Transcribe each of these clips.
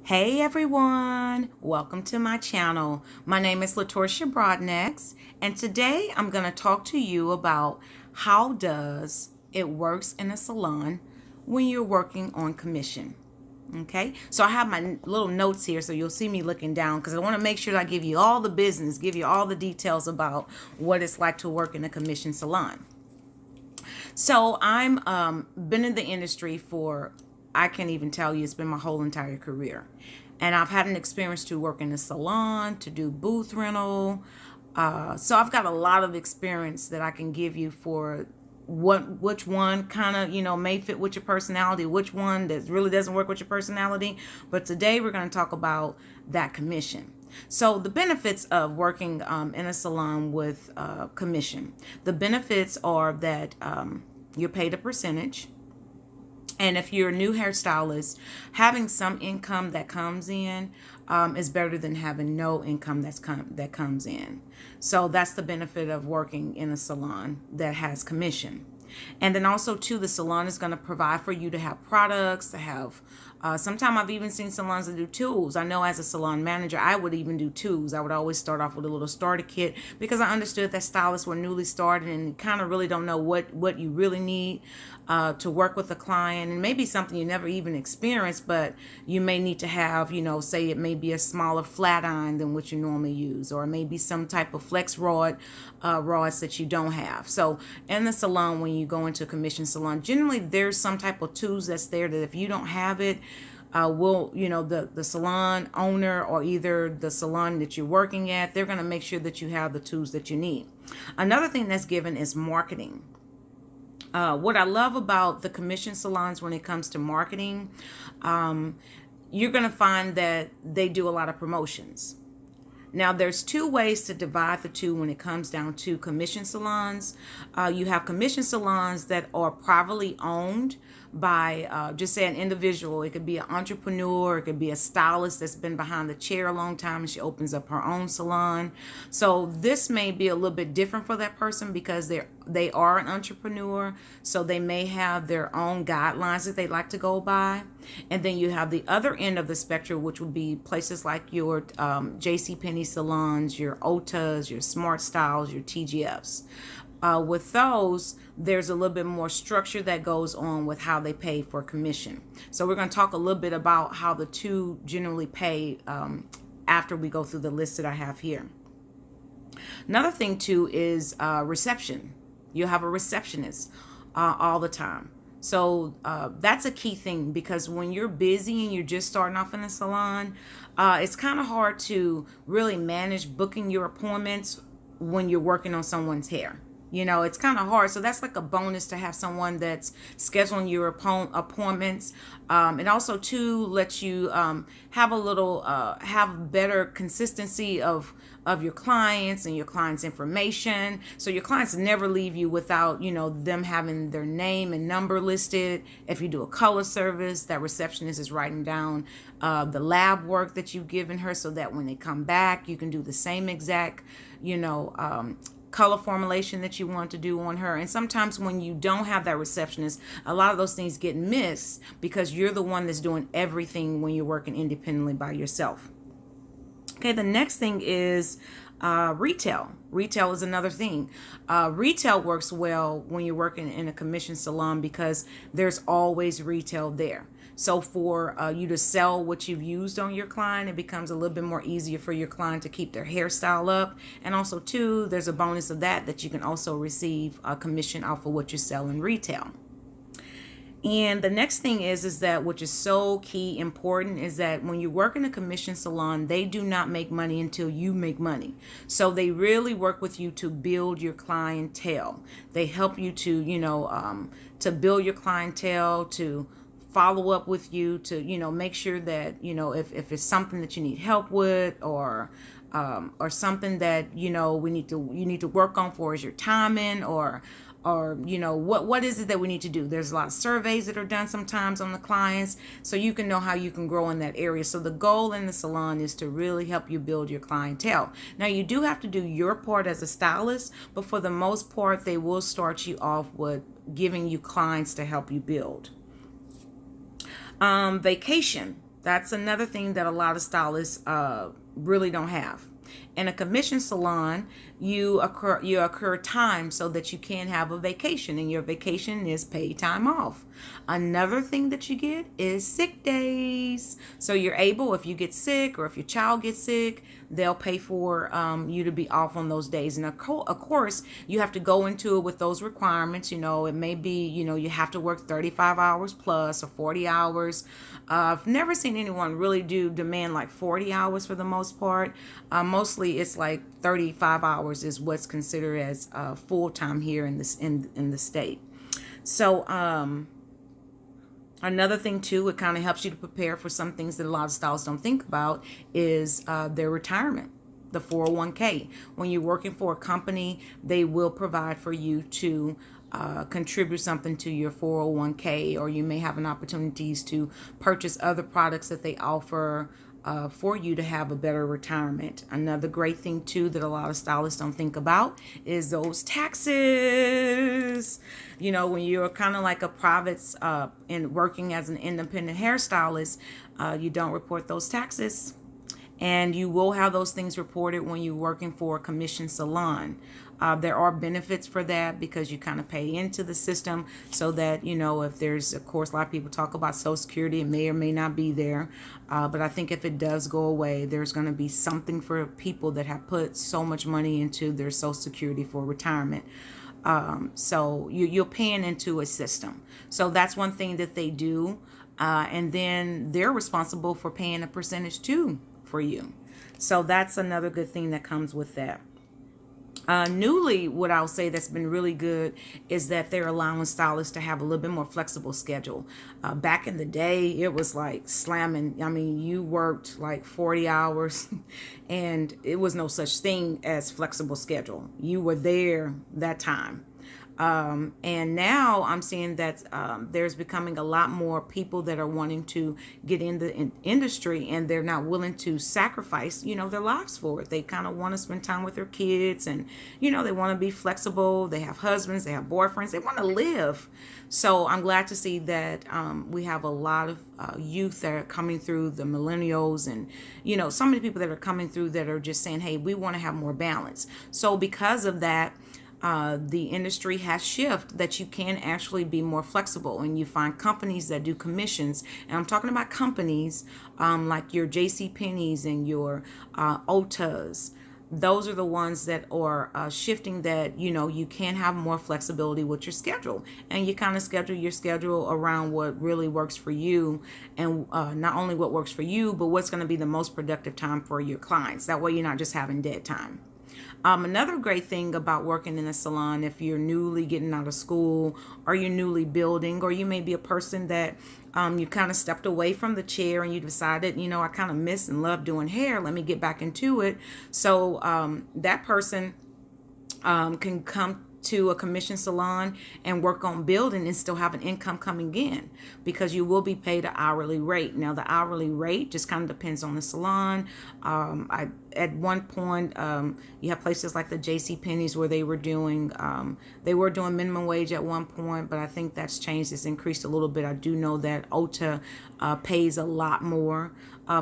Hey everyone, welcome to my channel. My name is Latorsha Broadnex, and today I'm going to talk to you about how does it works in a salon when you're working on commission. Okay, so I have my little notes here, so you'll see me looking down because I want to make sure that I give you all the business, give you all the details about what it's like to work in a commission salon. So I'm been in the industry for, I can't even tell you, it's been my whole entire career. And I've had an experience to work in a salon, to do booth rental. So I've got a lot of experience that I can give you for which one kind of may fit with your personality, which one that really doesn't work with your personality. But today we're going to talk about that commission. So the benefits of working in a salon with commission, the benefits are that you're paid a percentage. And if you're a new hairstylist, having some income that comes in is better than having no income that comes in. So that's the benefit of working in a salon that has commission. And then also too, the salon is going to provide for you to have products, to have sometimes I've even seen salons that do tools. I know as a salon manager, I would even do tools. I would always start off with a little starter kit because I understood that stylists were newly started and kind of really don't know what you really need to work with a client, and maybe something you never even experienced, but you may need to have, say it may be a smaller flat iron than what you normally use, or maybe some type of flex rods that you don't have. So in the salon, when you go into a commission salon, generally there's some type of tools that's there that if you don't have it, the salon owner or either the salon that you're working at, they're going to make sure that you have the tools that you need. Another thing that's given is marketing. What I love about the commission salons when it comes to marketing, you're going to find that they do a lot of promotions. Now, there's two ways to divide the two when it comes down to commission salons. You have commission salons that are privately owned by, just say, an individual. It could be an entrepreneur. It could be a stylist that's been behind the chair a long time and she opens up her own salon. So this may be a little bit different for that person because they are an entrepreneur. So they may have their own guidelines that they like to go by. And then you have the other end of the spectrum, which would be places like your JCPenney salons, your Otas, your Smart Styles, your TGFs. With those, there's a little bit more structure that goes on with how they pay for commission. So we're going to talk a little bit about how the two generally pay after we go through the list that I have here. Another thing too is reception. You'll have a receptionist all the time. So that's a key thing because when you're busy and you're just starting off in a salon, it's kind of hard to really manage booking your appointments when you're working on someone's hair. It's kind of hard. So that's like a bonus to have someone that's scheduling your appointments. And also too lets you have a little, have better consistency of your clients and your clients' information. So your clients never leave you without, them having their name and number listed. If you do a color service, that receptionist is writing down the lab work that you've given her so that when they come back, you can do the same exact, color formulation that you want to do on her. And sometimes when you don't have that receptionist, a lot of those things get missed because you're the one that's doing everything when you're working independently by yourself. Okay, the next thing is retail. Retail is another thing. Retail works well when you're working in a commission salon because there's always retail there. So for you to sell what you've used on your client, it becomes a little bit more easier for your client to keep their hairstyle up. And also too, there's a bonus of that you can also receive a commission off of what you sell in retail. And the next thing is that, which is so key important, is that when you work in a commission salon, they do not make money until you make money. So they really work with you to build your clientele. They help you to build your clientele, to follow up with you, to make sure that if it's something that you need help with, or something that you need to work on for is your timing, or what is it that we need to do. There's a lot of surveys that are done sometimes on the clients, so you can know how you can grow in that area. So the goal in the salon is to really help you build your clientele. Now you do have to do your part as a stylist, but for the most part they will start you off with giving you clients to help you build. Vacation. That's another thing that a lot of stylists really don't have. In a commission salon, you accrue time so that you can have a vacation, and your vacation is paid time off. Another thing that you get is sick days. So you're able, if you get sick or if your child gets sick, they'll pay for you to be off on those days. And of course, you have to go into it with those requirements. It may be, you have to work 35 hours plus or 40 hours. I've never seen anyone really demand like 40 hours for the most part. Mostly it's like 35 hours is what's considered as full time here in this in the state. So another thing too, it kind of helps you to prepare for some things that a lot of stylists don't think about is their retirement, the 401k. When you're working for a company, they will provide for you to contribute something to your 401k, or you may have an opportunities to purchase other products that they offer for you to have a better retirement. Another great thing too that a lot of stylists don't think about is those taxes. When you're kind of like a private and working as an independent hairstylist, you don't report those taxes. And you will have those things reported when you're working for a commission salon. There are benefits for that because you kind of pay into the system so that, if there's, of course, a lot of people talk about Social Security, it may or may not be there. But I think if it does go away, there's going to be something for people that have put so much money into their Social Security for retirement. So you're paying into a system. So that's one thing that they do. And then they're responsible for paying a percentage too for you. So that's another good thing that comes with that. Newly, what I'll say that's been really good is that they're allowing stylists to have a little bit more flexible schedule. Back in the day, it was like slamming. I mean, you worked like 40 hours and it was no such thing as flexible schedule. You were there that time. And now I'm seeing that there's becoming a lot more people that are wanting to get in the industry, and they're not willing to sacrifice, their lives for it. They kind of want to spend time with their kids, and, they want to be flexible. They have husbands, they have boyfriends, they want to live. So I'm glad to see that we have a lot of youth that are coming through, the millennials, and, so many people that are coming through that are just saying, hey, we want to have more balance. So because of that, the industry has shifted that you can actually be more flexible, and you find companies that do commissions. And I'm talking about companies like your J.C. Penney's and your Ultas. Those are the ones that are shifting that, you can have more flexibility with your schedule, and you kind of schedule your schedule around what really works for you, and not only what works for you, but what's going to be the most productive time for your clients. That way you're not just having dead time. Another great thing about working in a salon, if you're newly getting out of school or you're newly building, or you may be a person that you kind of stepped away from the chair and you decided, I kind of miss and love doing hair. Let me get back into it. So that person can come to a commission salon and work on building and still have an income coming in, because you will be paid an hourly rate. Now, the hourly rate just kind of depends on the salon. At one point, you have places like the J.C. Penney's where they were doing minimum wage at one point, but I think that's changed. It's increased a little bit. I do know that Ulta pays a lot more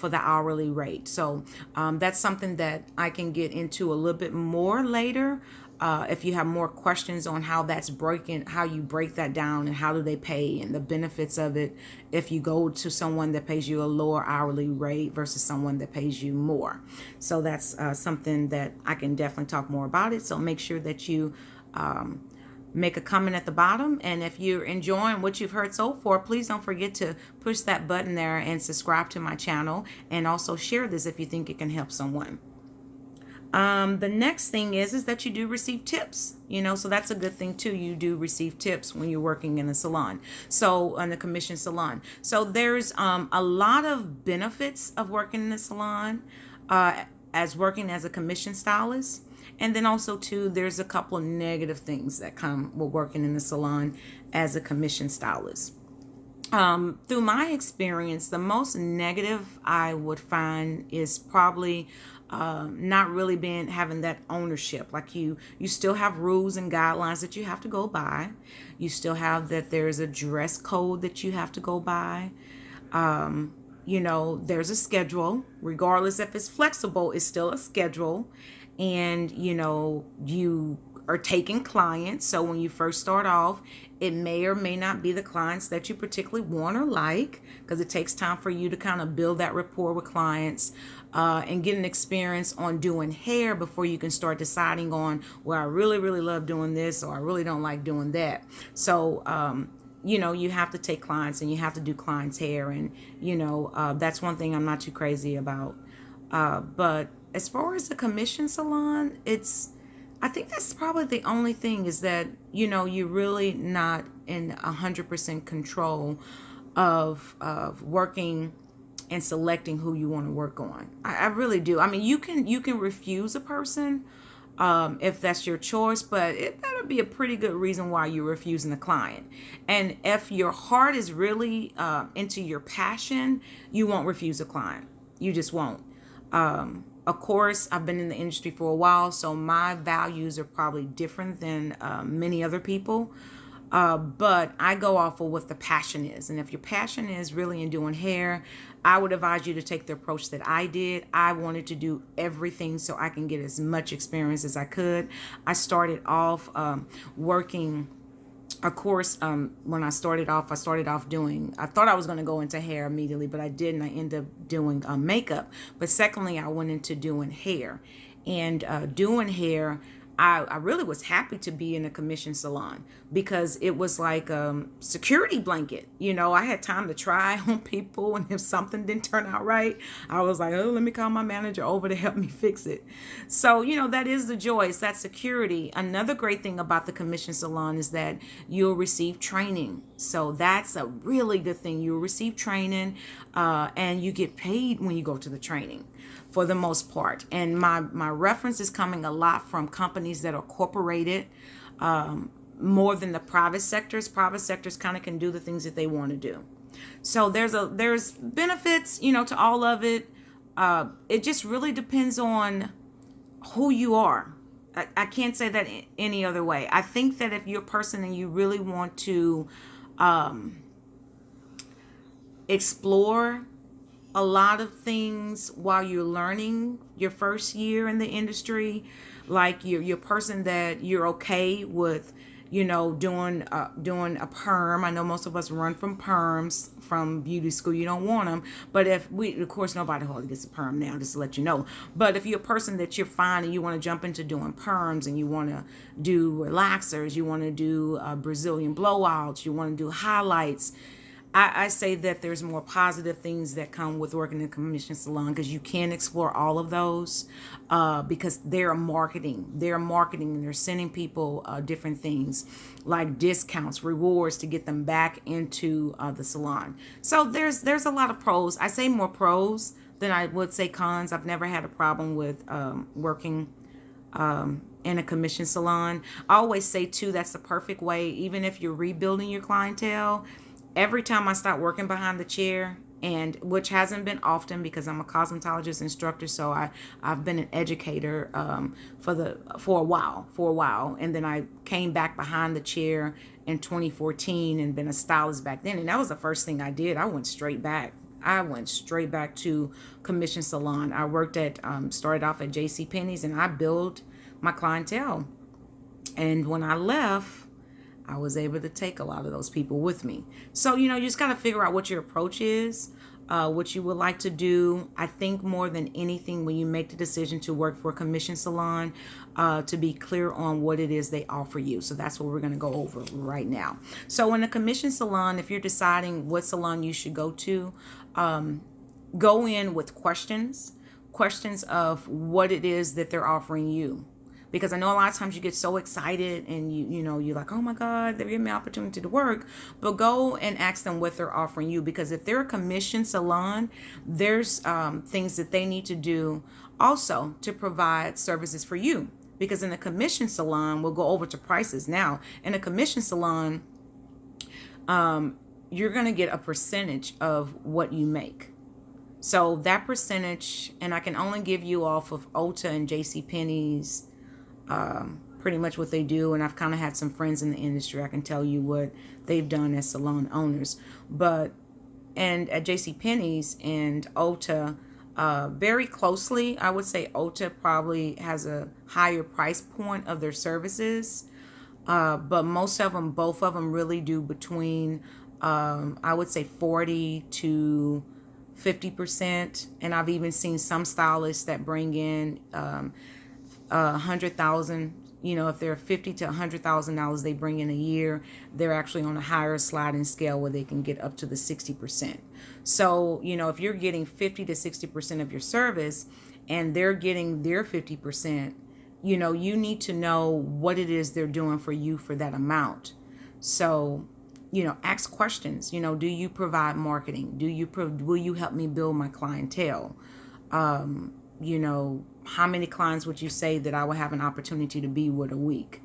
for the hourly rate. So that's something that I can get into a little bit more later. If you have more questions on how you break that down and how do they pay and the benefits of it, if you go to someone that pays you a lower hourly rate versus someone that pays you more. So that's something that I can definitely talk more about it. So make sure that you make a comment at the bottom. And if you're enjoying what you've heard so far, please don't forget to push that button there and subscribe to my channel, and also share this if you think it can help someone. The next thing is that you do receive tips, so that's a good thing too. You do receive tips when you're working in a salon, so in a commission salon. So there's a lot of benefits of working in a salon as working as a commission stylist. And then also too, there's a couple of negative things that come with working in the salon as a commission stylist. Through my experience, the most negative I would find is probably not really having that ownership. Like you still have rules and guidelines that you have to go by. You still have that there's a dress code that you have to go by. There's a schedule. Regardless if it's flexible, it's still a schedule. And, you are taking clients. So when you first start off, it may or may not be the clients that you particularly want or like, because it takes time for you to kind of build that rapport with clients and get an experience on doing hair before you can start deciding on, well, I really, really love doing this, or I really don't like doing that. So, you have to take clients and you have to do clients' hair. And, that's one thing I'm not too crazy about. But as far as the commission salon, I think that's probably the only thing, is that, you're really not in 100% control of working and selecting who you want to work on. I really do. I mean, you can refuse a person if that's your choice, but it better be a pretty good reason why you're refusing a client. And if your heart is really into your passion, you won't refuse a client. You just won't. Of course, I've been in the industry for a while, so my values are probably different than many other people. But I go off of what the passion is. And if your passion is really in doing hair, I would advise you to take the approach that I did. I wanted to do everything so I can get as much experience as I could. I started off working. Of course, when I started off doing, I thought I was going to go into hair immediately, but I didn't. I ended up doing makeup. But secondly, I went into doing hair. And doing hair, I really was happy to be in a commission salon, because it was like a security blanket. I had time to try on people, and if something didn't turn out right, I was like, oh, let me call my manager over to help me fix it. So, that is the joy. It's that security. Another great thing about the commission salon is that you'll receive training. So that's a really good thing. You'll receive training and you get paid when you go to the training, for the most part. And my reference is coming a lot from companies that are corporated, more than the private sectors. Private sectors kind of can do the things that they want to do. So there's benefits, to all of it. It just really depends on who you are. I can't say that any other way. I think that if you're a person and you really want to explore a lot of things while you're learning your first year in the industry, like you're a person that you're okay with, doing a perm. I know most of us run from perms from beauty school. You don't want them, but of course, nobody hardly gets a perm now, just to let you know. But if you're a person that you're fine and you want to jump into doing perms, and you want to do relaxers, you want to do Brazilian blowouts, you want to do highlights, I say that there's more positive things that come with working in a commission salon, because you can explore all of those because they're marketing and they're sending people different things like discounts, rewards, to get them back into the salon. So there's a lot of pros. I say more pros than I would say cons. I've never had a problem with working in a commission salon. I always say too, that's the perfect way, even if you're rebuilding your clientele. Every time I start working behind the chair, and which hasn't been often because I'm a cosmetologist instructor, so I've been an educator for a while, and then I came back behind the chair in 2014 and been a stylist back then, and that was the first thing I did. I went straight back to commission salon. I worked at started off at JCPenney's, and I built my clientele, and when I left, I was able to take a lot of those people with me. So, you just got to figure out what your approach is, what you would like to do. I think more than anything, when you make the decision to work for a commission salon, to be clear on what it is they offer you. So that's what we're going to go over right now. So in a commission salon, if you're deciding what salon you should go to, go in with questions of what it is that they're offering you. Because I know a lot of times you get so excited and you're like, oh my God, they're giving me opportunity to work. But go and ask them what they're offering you. Because if they're a commission salon, there's things that they need to do also to provide services for you. Because in a commission salon, we'll go over to prices now. In a commission salon, you're going to get a percentage of what you make. So that percentage, and I can only give you off of Ulta and JCPenney's, pretty much what they do, and I've kind of had some friends in the industry. I can tell you what they've done as salon owners, but and at JC Penney's and Ulta, very closely. I would say Ulta probably has a higher price point of their services, but most of them, both of them, really do between, I would say, 40 to 50%. And I've even seen some stylists that bring in 100,000. You know, if they're $50 to $100,000 they bring in a year, they're actually on a higher sliding scale where they can get up to the 60%. So, you know, if you're getting 50 to 60% of your service and they're getting their 50%, you know, you need to know what it is they're doing for you for that amount. So, you know, ask questions. You know, do you provide marketing? Will you help me build my clientele? You know, how many clients would you say that I would have an opportunity to be with a week,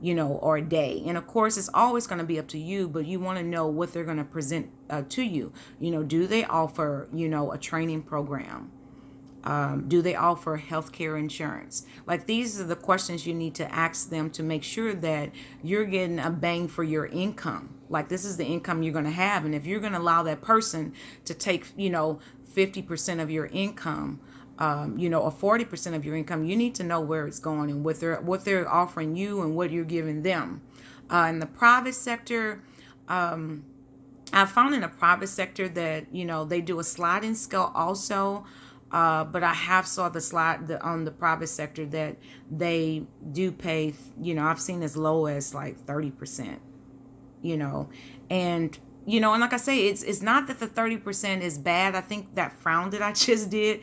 you know, or a day? And of course, it's always going to be up to you, but you want to know what they're going to present to you. You know, do they offer, you know, a training program? Do they offer healthcare insurance? Like, these are the questions you need to ask them to make sure that you're getting a bang for your income. Like, this is the income you're going to have. And if you're going to allow that person to take, you know, 50% of your income, you know, or 40% of your income, you need to know where it's going and what they're offering you and what you're giving them. In the private sector, I found in the private sector that, you know, they do a sliding scale also. But I have saw on the private sector that they do pay, you know, I've seen as low as like 30%, you know, and, you know, and like I say, it's not that the 30% is bad. I think that frown that I just did,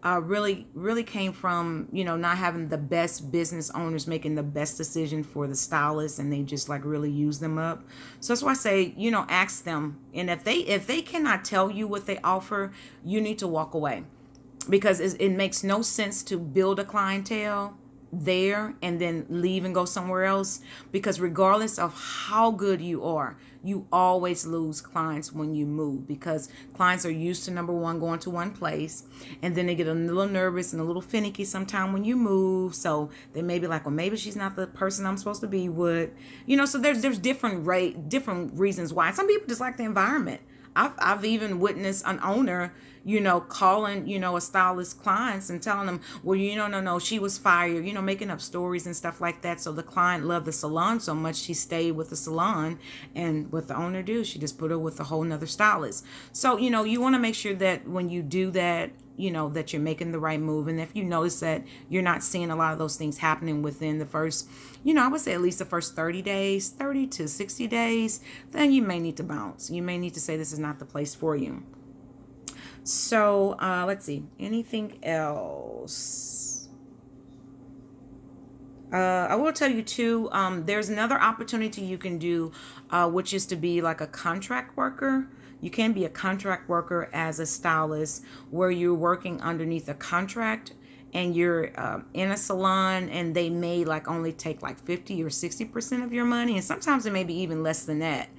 really came from, you know, not having the best business owners making the best decision for the stylists, and they just like really use them up. So that's why I say, you know, ask them. And if they cannot tell you what they offer, you need to walk away, because it makes no sense to build a clientele there and then leave and go somewhere else, because regardless of how good you are, you always lose clients when you move, because clients are used to, number one, going to one place, and then they get a little nervous and a little finicky sometime when you move. So they may be like, well, maybe she's not the person I'm supposed to be with, you know. So there's different reasons why. Some people just like the environment. I've even witnessed an owner, you know, calling, you know, a stylist clients and telling them, well, you know, no, she was fired, you know, making up stories and stuff like that. So the client loved the salon so much, she stayed with the salon. And what the owner do, she just put her with a whole nother stylist. So, you know, you want to make sure that when you do that, you know, that you're making the right move. And if you notice that you're not seeing a lot of those things happening within the first, you know, I would say at least the first 30 to 60 days, then you may need to bounce. You may need to say this is not the place for you. So let's see, anything else? I will tell you too, there's another opportunity you can do, which is to be like a contract worker. You can be a contract worker as a stylist, where you're working underneath a contract and you're in a salon, and they may like only take like 50 or 60% of your money, and sometimes it may be even less than that.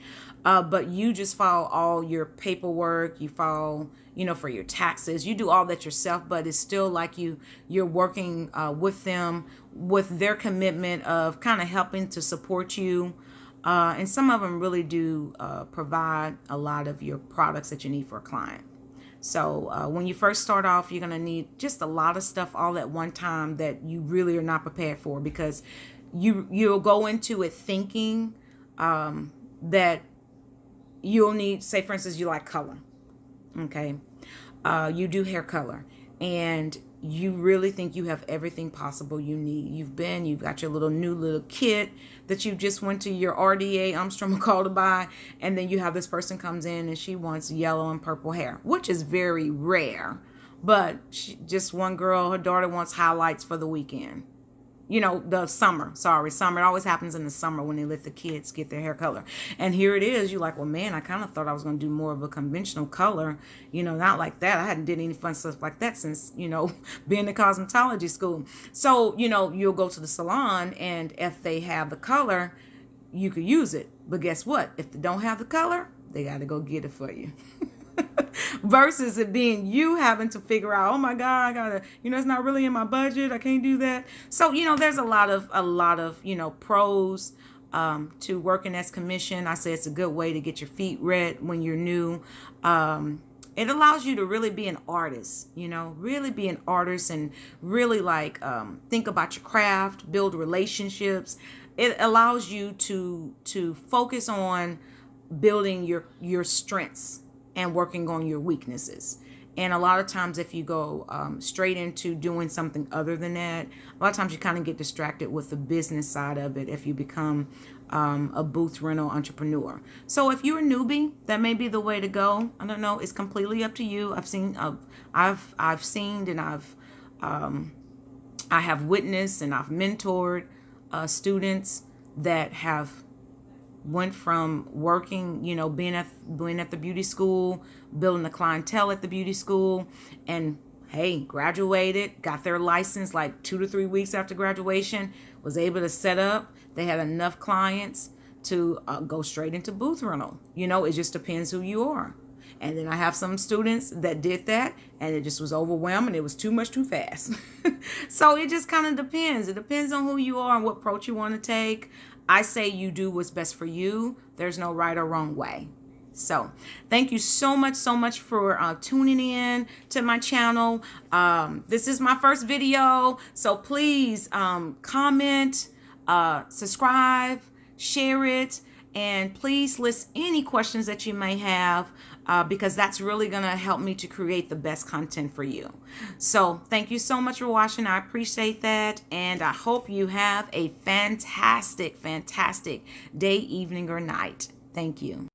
But you just file all your paperwork, you file, you know, for your taxes, you do all that yourself, but it's still like you're working with them, with their commitment of kind of helping to support you. And some of them really do provide a lot of your products that you need for a client. So when you first start off, you're going to need just a lot of stuff all at one time that you really are not prepared for, because you'll go into it thinking that you'll need, say for instance, you like color. Okay. You do hair color, and you really think you have everything possible you need. You've got your new little kit that you just went to your RDA Armstrong McCall to buy, and then you have this person comes in and she wants yellow and purple hair, which is very rare. But just one girl, her daughter wants highlights for the weekend. You know, summer. It always happens in the summer when they let the kids get their hair color. And here it is. You're like, well, man, I kind of thought I was going to do more of a conventional color. You know, not like that. I hadn't did any fun stuff like that since, you know, being in cosmetology school. So, you know, you'll go to the salon, and if they have the color, you could use it. But guess what? If they don't have the color, they got to go get it for you. Versus it being you having to figure out, oh my God, I gotta, you know, it's not really in my budget, I can't do that. So, you know, there's a lot of, you know, pros to working as commission. I say it's a good way to get your feet wet when you're new. It allows you to really be an artist, really be an artist and really like think about your craft, build relationships. It allows you to focus on building your strengths and working on your weaknesses. And a lot of times, if you go straight into doing something other than that, a lot of times you kind of get distracted with the business side of it if you become a booth rental entrepreneur. So if you're a newbie, that may be the way to go. I don't know. It's completely up to you. I've seen and I have witnessed and I've mentored students that have went from working, being at the beauty school, building a clientele at the beauty school, and hey, graduated, got their license like 2 to 3 weeks after graduation, was able to set up. They had enough clients to go straight into booth rental. It just depends who you are. And then I have some students that did that and it just was overwhelming. It was too much too fast. So it just kind of depends. It depends on who you are and what approach you want to take. I say you do what's best for you. There's no right or wrong way. So thank you so much for tuning in to my channel. This is my first video. So please comment, subscribe, share it, and please list any questions that you may have because that's really going to help me to create the best content for you. So thank you so much for watching. I appreciate that. And I hope you have a fantastic day, evening, or night. Thank you.